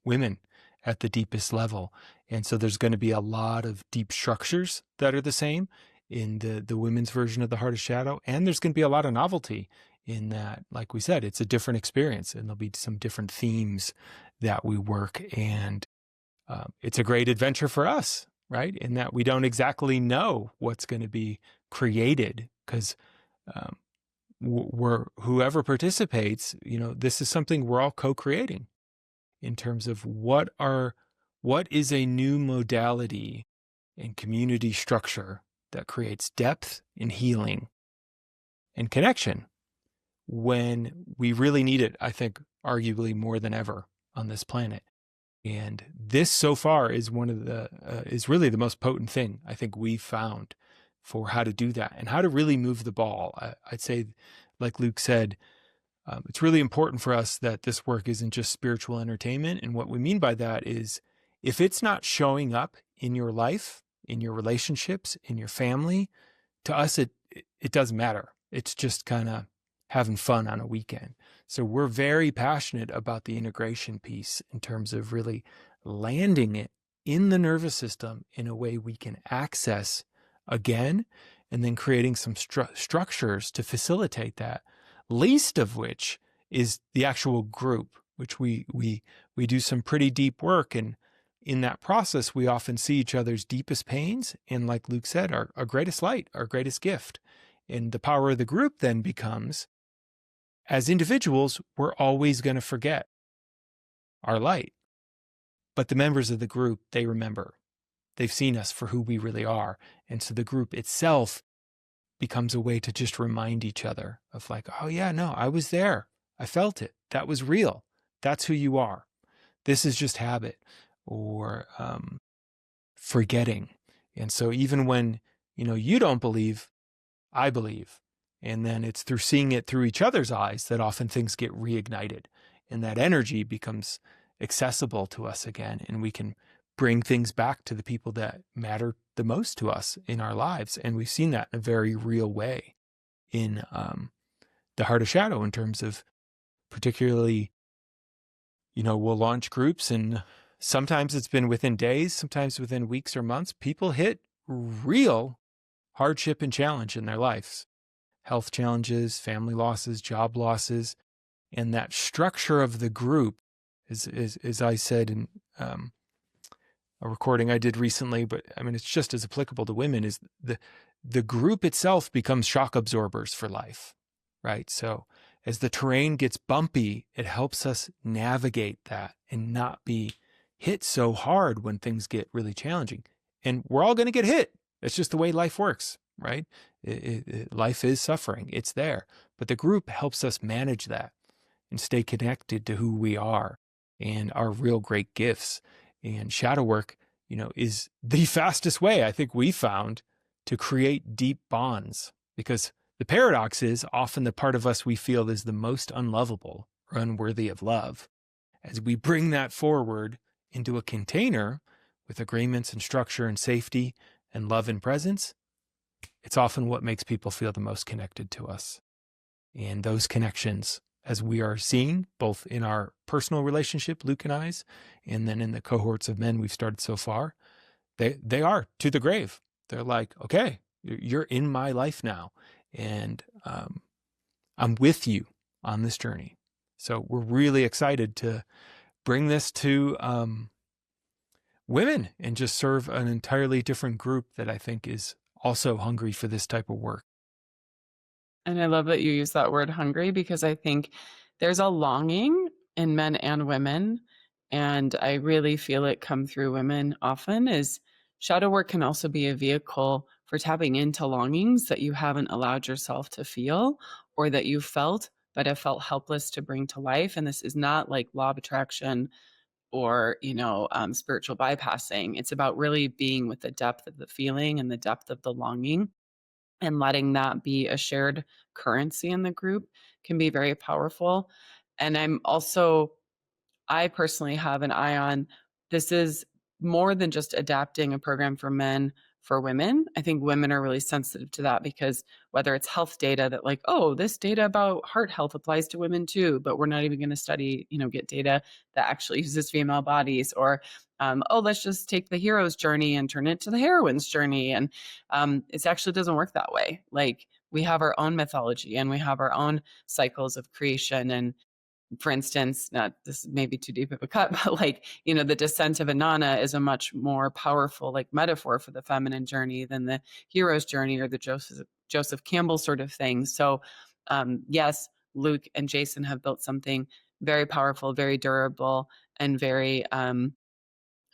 women at the deepest level. And so there's going to be a lot of deep structures that are the same in the women's version of the Heart of Shadow. And there's going to be a lot of novelty in that. Like we said, it's a different experience, and there'll be some different themes that we work. And it's a great adventure for us, right? In that we don't exactly know what's going to be created, because whoever participates, this is something we're all co-creating in terms of what is a new modality and community structure that creates depth and healing and connection when we really need it, I think, arguably more than ever on this planet. And this so far is is really the most potent thing I think we've found for how to do that and how to really move the ball. I'd say, like Luke said, it's really important for us that this work isn't just spiritual entertainment. And what we mean by that is, if it's not showing up in your life, in your relationships, in your family, to us, it doesn't matter. It's just kind of having fun on a weekend. So we're very passionate about the integration piece in terms of really landing it in the nervous system in a way we can access again, and then creating some structures to facilitate that, least of which is the actual group, which we do some pretty deep work. And in that process, we often see each other's deepest pains. And like Luke said, our greatest light, our greatest gift. And the power of the group then becomes, as individuals, we're always going to forget our light. But the members of the group, they remember. They've seen us for who we really are. And so the group itself becomes a way to just remind each other of like, oh yeah, no, I was there. I felt it. That was real. That's who you are. This is just habit or forgetting. And so even when, you don't believe, I believe. And then it's through seeing it through each other's eyes that often things get reignited, and that energy becomes accessible to us again. And we can bring things back to the people that matter the most to us in our lives. And we've seen that in a very real way in the Heart of Shadow, in terms of particularly, we'll launch groups, and sometimes it's been within days, sometimes within weeks or months, people hit real hardship and challenge in their lives. health challenges, family losses, job losses, and that structure of the group is as I said in a recording I did recently, but I mean, it's just as applicable to women, is the group itself becomes shock absorbers for life, right? So as the terrain gets bumpy, it helps us navigate that and not be hit so hard when things get really challenging. And we're all going to get hit. It's just the way life works, right? Life is suffering. It's there. But the group helps us manage that and stay connected to who we are and our real great gifts. And shadow work, is the fastest way I think we found to create deep bonds, because the paradox is often the part of us we feel is the most unlovable or unworthy of love. As we bring that forward into a container with agreements and structure and safety and love and presence, it's often what makes people feel the most connected to us. And those connections, as we are seeing both in our personal relationship, Luke and I's, and then in the cohorts of men we've started so far, they are to the grave. They're like, okay, you're in my life now, and I'm with you on this journey. So we're really excited to bring this to women and just serve an entirely different group that I think is also hungry for this type of work. And I love that you use that word hungry, because I think there's a longing in men and women. And I really feel it come through women often, is shadow work can also be a vehicle for tapping into longings that you haven't allowed yourself to feel, or that you felt but have felt helpless to bring to life. And this is not like law of attraction or, spiritual bypassing. It's about really being with the depth of the feeling and the depth of the longing, and letting that be a shared currency in the group can be very powerful. And I personally have an eye on, this is more than just adapting a program for men for women. I think women are really sensitive to that, because whether it's health data that like, oh, this data about heart health applies to women too, but we're not even going to study, get data that actually uses female bodies, or oh, let's just take the hero's journey and turn it to the heroine's journey. And it actually doesn't work that way. Like, we have our own mythology and we have our own cycles of creation. And for instance, not this may be too deep of a cut, but like, the descent of Inanna is a much more powerful like metaphor for the feminine journey than the hero's journey or the Joseph Campbell sort of thing. So yes, Luke and Jason have built something very powerful, very durable, and very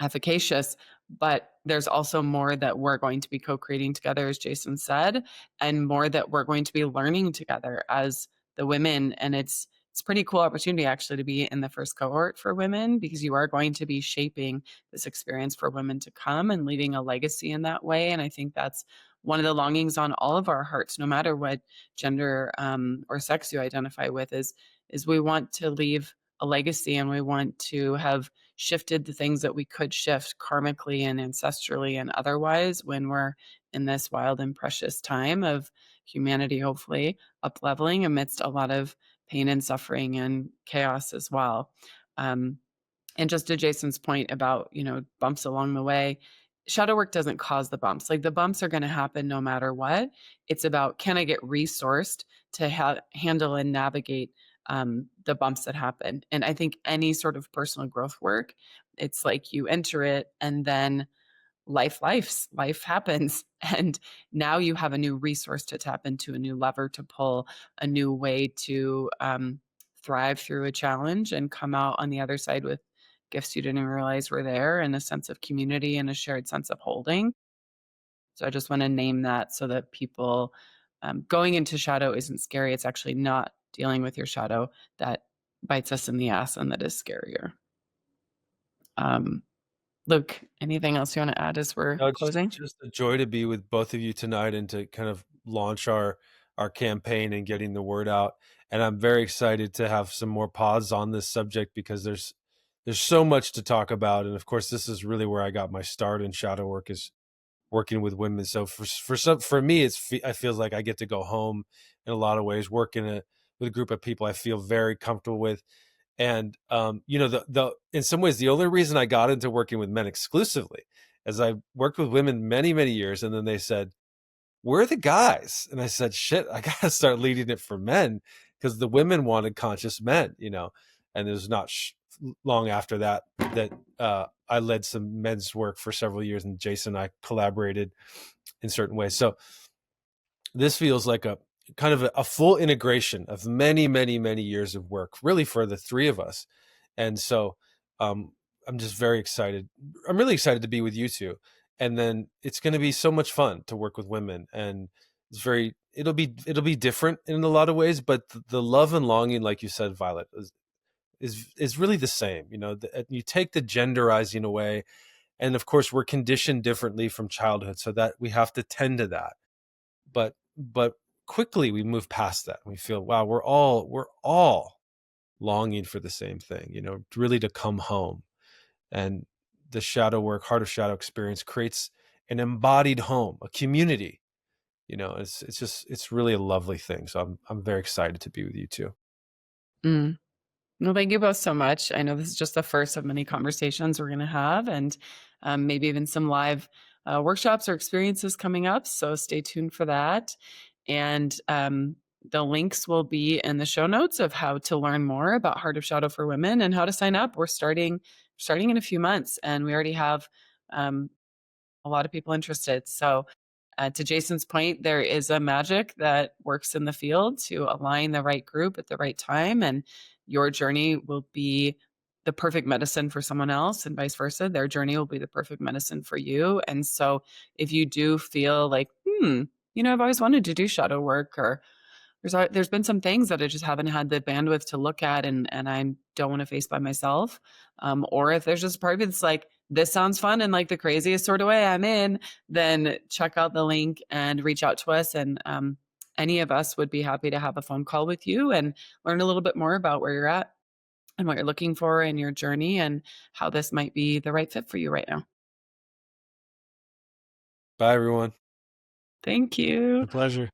efficacious. But there's also more that we're going to be co-creating together, as Jason said, and more that we're going to be learning together as the women. And it's a pretty cool opportunity actually to be in the first cohort for women, because you are going to be shaping this experience for women to come and leaving a legacy in that way. And I think that's one of the longings on all of our hearts, no matter what gender or sex you identify with, is we want to leave a legacy, and we want to have shifted the things that we could shift karmically and ancestrally and otherwise when we're in this wild and precious time of humanity, hopefully up leveling amidst a lot of pain and suffering and chaos as well. And just to Jason's point about, bumps along the way, shadow work doesn't cause the bumps. Like, the bumps are going to happen no matter what. It's about, can I get resourced to handle and navigate the bumps that happen? And I think any sort of personal growth work, it's like you enter it and then life happens. And now you have a new resource to tap into, a new lever to pull, a new way to thrive through a challenge and come out on the other side with gifts you didn't even realize were there, and a sense of community and a shared sense of holding. So I just want to name that so that people going into shadow isn't scary. It's actually not dealing with your shadow that bites us in the ass and that is scarier. Luke, anything else you want to add as we're closing? Just a joy to be with both of you tonight and to kind of launch our campaign and getting the word out. And I'm very excited to have some more pods on this subject, because there's so much to talk about. And of course, this is really where I got my start in shadow work, is working with women. So for me, I feel like I get to go home in a lot of ways, working with a group of people I feel very comfortable with. And in some ways, the only reason I got into working with men exclusively is I worked with women many, many years, and then they said, we're the guys. And I said, shit, I got to start leading it for men, because the women wanted conscious men, and it was not long after that I led some men's work for several years, and Jason and I collaborated in certain ways. So this feels like a kind of a full integration of many, many, many years of work, really, for the three of us. And so I'm just very excited. I'm really excited to be with you two. And then it's going to be so much fun to work with women. And it'll be different in a lot of ways, but the love and longing, like you said, Violet, is really the same. You take the genderizing away, and of course we're conditioned differently from childhood, so that we have to tend to that. But quickly we move past that. We feel, wow, we're all longing for the same thing, really to come home. And the shadow work, Heart of Shadow experience creates an embodied home, a community. It's really a lovely thing. So I'm very excited to be with you too. Mm. Well, thank you both so much. I know this is just the first of many conversations we're going to have, and maybe even some live workshops or experiences coming up. So stay tuned for that. And the links will be in the show notes of how to learn more about Heart of Shadow for Women and how to sign up. We're starting in a few months, and we already have a lot of people interested. So to Jason's point, there is a magic that works in the field to align the right group at the right time, and your journey will be the perfect medicine for someone else, and vice versa. Their journey will be the perfect medicine for you. And so if you do feel like, I've always wanted to do shadow work, or there's been some things that I just haven't had the bandwidth to look at, and I don't want to face by myself. Or if there's just a part of it that's like, this sounds fun in like the craziest sort of way, I'm in, then check out the link and reach out to us. And any of us would be happy to have a phone call with you and learn a little bit more about where you're at and what you're looking for in your journey and how this might be the right fit for you right now. Bye, everyone. Thank you. A pleasure.